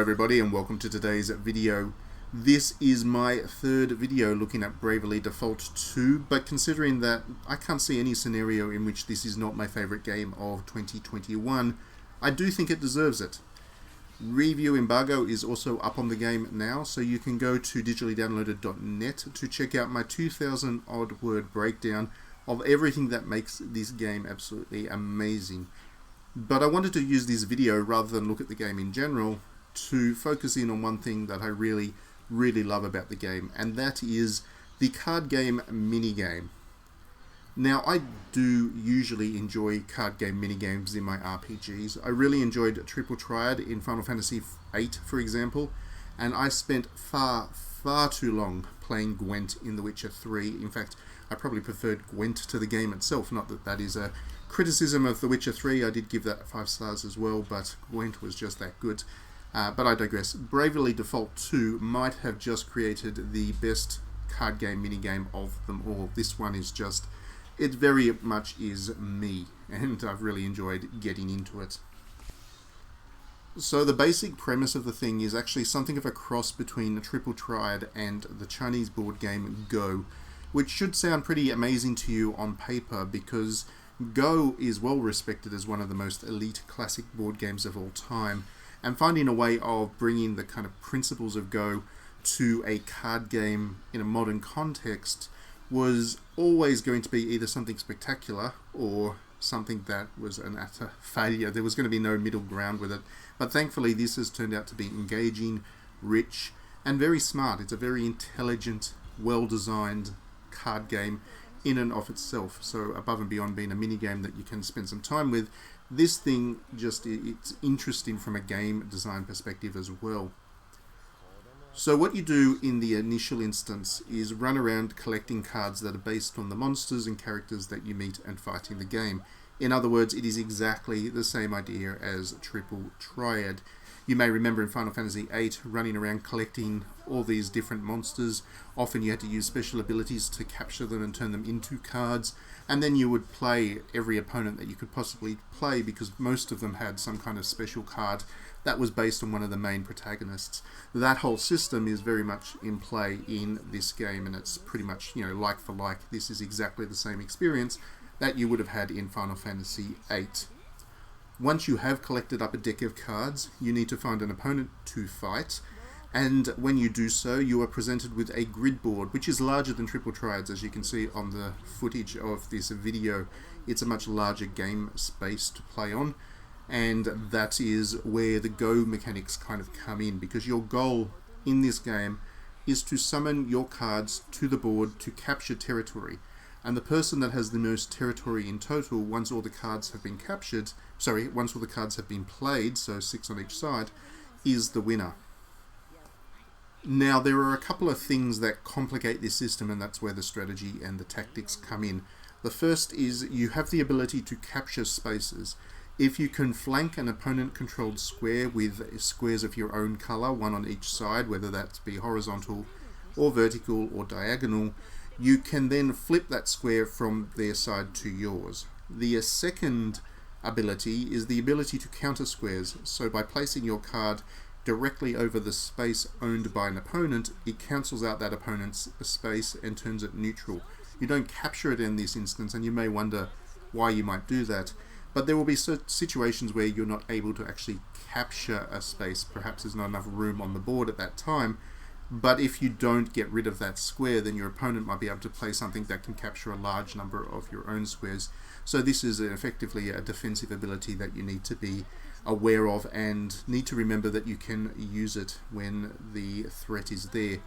everybody, and welcome to today's video. This is my third video looking at Bravely Default 2, but considering that I can't see any scenario in which this is not my favorite game of 2021, I do think it deserves it. Review embargo is also up on the game now, so you can go to digitallydownloaded.net to check out my 2,000 odd word breakdown of everything that makes this game absolutely amazing. But I wanted to use this video, rather than look at the game in general, to focus in on one thing that I really love about the game, and that is the card game minigame. Now, I do usually enjoy card game minigames in my RPGs. I really enjoyed Triple Triad in Final Fantasy VIII, for example, and I spent far too long playing Gwent in The Witcher 3. In fact, I probably preferred Gwent to the game itself. Not that that is a criticism of The Witcher 3, I did give that 5 stars as well, but Gwent was just that good. But I digress. Bravely Default 2 might have just created the best card game minigame of them all. This one is just, it very much is me, and I've really enjoyed getting into it. So the basic premise of the thing is actually something of a cross between Triple Triad and the Chinese board game Go, which should sound pretty amazing to you on paper, because Go is well respected as one of the most elite classic board games of all time, and finding a way of bringing the kind of principles of Go to a card game in a modern context was always going to be either something spectacular or something that was an utter failure. There was going to be no middle ground with it, but thankfully this has turned out to be engaging, rich, and very smart. It's a very intelligent, well-designed card game in and of itself. So above and beyond being a mini game that you can spend some time with, this thing just, it's interesting from a game design perspective as well. So what you do in the initial instance is run around collecting cards that are based on the monsters and characters that you meet and fight in the game. In other words, it is exactly the same idea as Triple Triad. You may remember in Final Fantasy VIII running around collecting all these different monsters. Often you had to use special abilities to capture them and turn them into cards, and then you would play every opponent that you could possibly play, because most of them had some kind of special card that was based on one of the main protagonists. That whole system is very much in play in this game, and it's pretty much, like for like. This is exactly the same experience that you would have had in Final Fantasy VIII. Once you have collected up a deck of cards, you need to find an opponent to fight, and when you do so, you are presented with a grid board, which is larger than Triple Triad's, as you can see on the footage of this video. It's a much larger game space to play on, and that is where the Go mechanics kind of come in, because your goal in this game is to summon your cards to the board to capture territory. And the person that has the most territory in total, once all the cards have been once all the cards have been played, so 6 on each side, is the winner. Now, there are a couple of things that complicate this system, and that's where the strategy and the tactics come in. The first is you have the ability to capture spaces. If you can flank an opponent-controlled square with squares of your own color, one on each side, whether that be horizontal or vertical or diagonal, you can then flip that square from their side to yours. The second ability is the ability to counter squares. So by placing your card directly over the space owned by an opponent, it cancels out that opponent's space and turns it neutral. You don't capture it in this instance, and you may wonder why you might do that. But there will be situations where you're not able to actually capture a space. Perhaps there's not enough room on the board at that time. But if you don't get rid of that square, then your opponent might be able to play something that can capture a large number of your own squares. So this is effectively a defensive ability that you need to be aware of, and need to remember that you can use it when the threat is there.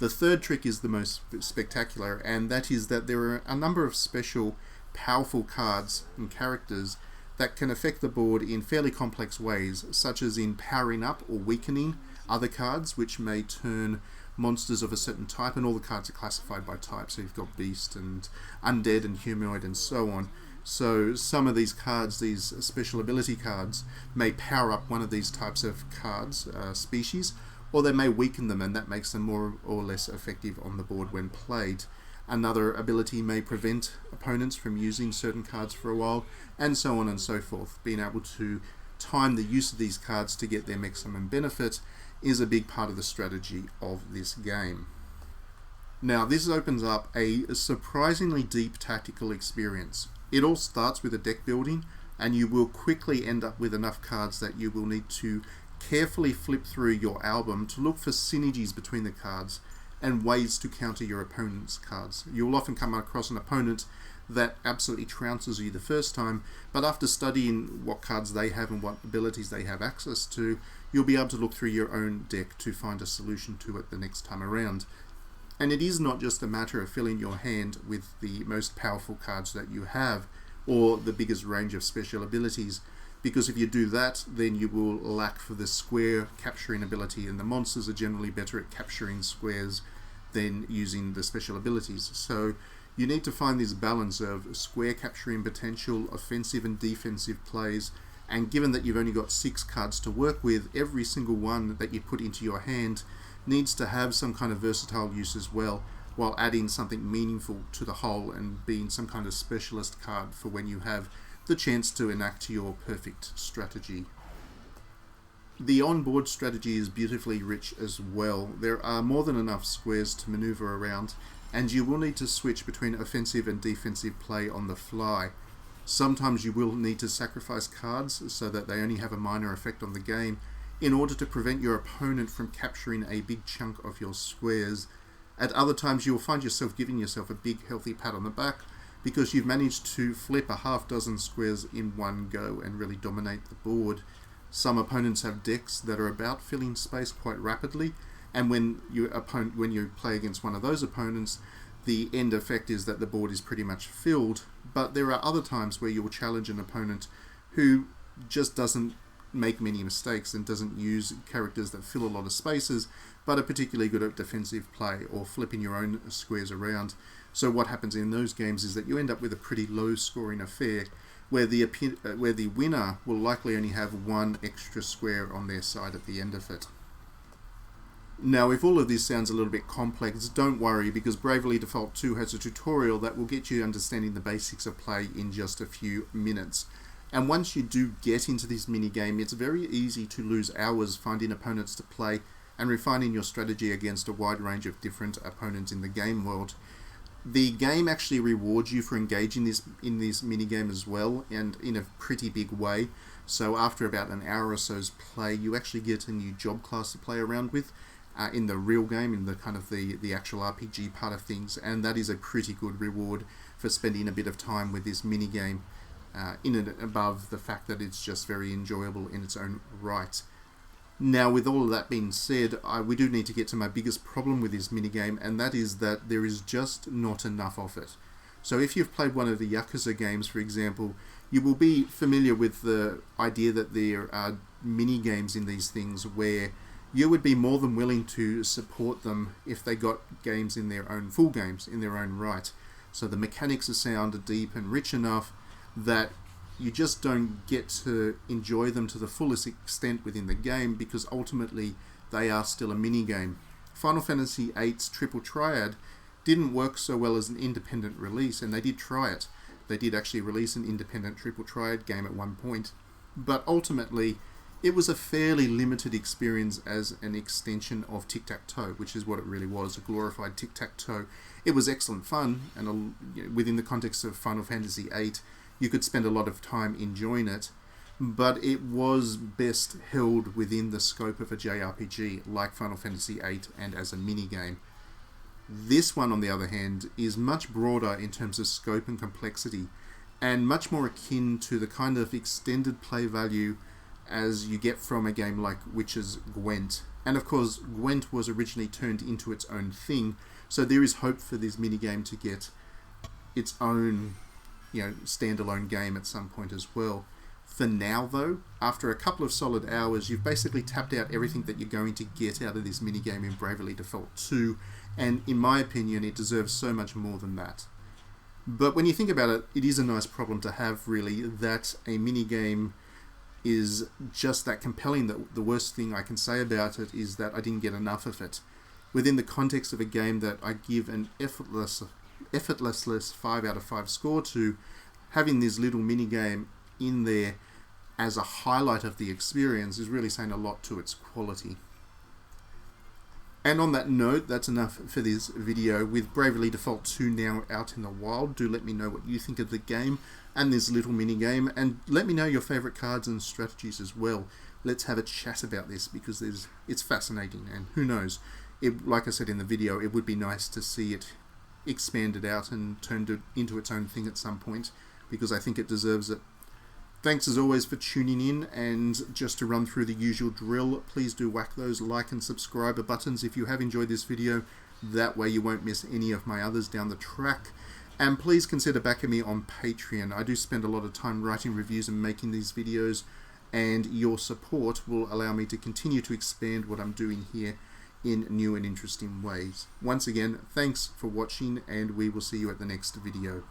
The third trick is the most spectacular, and that is that there are a number of special powerful cards and characters that can affect the board in fairly complex ways, such as in powering up or weakening other cards, which may turn monsters of a certain type, and all the cards are classified by type, so you've got beast and undead and humanoid and so on. So some of these cards, these special ability cards, may power up one of these types of cards, species, or they may weaken them, and that makes them more or less effective on the board when played. Another ability may prevent opponents from using certain cards for a while, and so on and so forth. Being able to time the use of these cards to get their maximum benefit is a big part of the strategy of this game. Now, this opens up a surprisingly deep tactical experience. It all starts with a deck building, and you will quickly end up with enough cards that you will need to carefully flip through your album to look for synergies between the cards and ways to counter your opponent's cards. You'll often come across an opponent that absolutely trounces you the first time, but after studying what cards they have and what abilities they have access to, you'll be able to look through your own deck to find a solution to it the next time around. And it is not just a matter of filling your hand with the most powerful cards that you have, or the biggest range of special abilities, because if you do that, then you will lack for the square capturing ability, and the monsters are generally better at capturing squares than using the special abilities. So you need to find this balance of square capturing potential, offensive and defensive plays, and given that you've only got 6 cards to work with, every single one that you put into your hand needs to have some kind of versatile use as well, while adding something meaningful to the whole and being some kind of specialist card for when you have the chance to enact your perfect strategy. The onboard strategy is beautifully rich as well. There are more than enough squares to maneuver around, and you will need to switch between offensive and defensive play on the fly. Sometimes you will need to sacrifice cards so that they only have a minor effect on the game in order to prevent your opponent from capturing a big chunk of your squares. At other times you will find yourself giving yourself a big healthy pat on the back because you've managed to flip a half dozen squares in one go and really dominate the board. Some opponents have decks that are about filling space quite rapidly, and when you play against one of those opponents, the end effect is that the board is pretty much filled. But there are other times where you'll challenge an opponent who just doesn't make many mistakes and doesn't use characters that fill a lot of spaces, but are particularly good at defensive play or flipping your own squares around. So what happens in those games is that you end up with a pretty low scoring affair where the winner will likely only have 1 extra square on their side at the end of it. Now, if all of this sounds a little bit complex, don't worry, because Bravely Default 2 has a tutorial that will get you understanding the basics of play in just a few minutes. And once you do get into this mini-game, it's very easy to lose hours finding opponents to play and refining your strategy against a wide range of different opponents in the game world. The game actually rewards you for engaging in this mini-game as well, and in a pretty big way. So after about an hour or so's play, you actually get a new job class to play around with in the real game, in the kind of the actual RPG part of things, and that is a pretty good reward for spending a bit of time with this mini-game, in and above the fact that it's just very enjoyable in its own right. Now, with all of that being said, we do need to get to my biggest problem with this minigame, and that is that there is just not enough of it. So if you've played one of the Yakuza games, for example, you will be familiar with the idea that there are mini-games in these things where you would be more than willing to support them if they got games in their own, full games in their own right. So the mechanics are sound, deep and rich enough that you just don't get to enjoy them to the fullest extent within the game, because ultimately they are still a mini-game. Final Fantasy VIII's Triple Triad didn't work so well as an independent release, and they did try it. They did actually release an independent Triple Triad game at one point, but ultimately it was a fairly limited experience as an extension of Tic-Tac-Toe, which is what it really was, a glorified Tic-Tac-Toe. It was excellent fun, and within the context of Final Fantasy VIII, you could spend a lot of time enjoying it, but it was best held within the scope of a JRPG like Final Fantasy VIII and as a mini-game. This one, on the other hand, is much broader in terms of scope and complexity, and much more akin to the kind of extended play value as you get from a game like Witcher's Gwent. And of course, Gwent was originally turned into its own thing, so there is hope for this minigame to get its own standalone game at some point as well. For now, though, after a couple of solid hours, you've basically tapped out everything that you're going to get out of this minigame in Bravely Default 2, and in my opinion, it deserves so much more than that. But when you think about it, it is a nice problem to have, really, that a minigame is just that compelling that the worst thing I can say about it is that I didn't get enough of it. Within the context of a game that I give an effortless 5 out of 5 score to, having this little mini game in there as a highlight of the experience is really saying a lot to its quality. And on that note, that's enough for this video. With Bravely Default 2 now out in the wild, do let me know what you think of the game and this little mini game, and let me know your favourite cards and strategies as well. Let's have a chat about this, because it's fascinating, and who knows, like I said in the video, it would be nice to see it expanded out and turned into its own thing at some point, because I think it deserves it. Thanks as always for tuning in, and just to run through the usual drill, please do whack those like and subscribe buttons if you have enjoyed this video. That way you won't miss any of my others down the track. And please consider backing me on Patreon. I do spend a lot of time writing reviews and making these videos, and your support will allow me to continue to expand what I'm doing here in new and interesting ways. Once again, thanks for watching, and we will see you at the next video.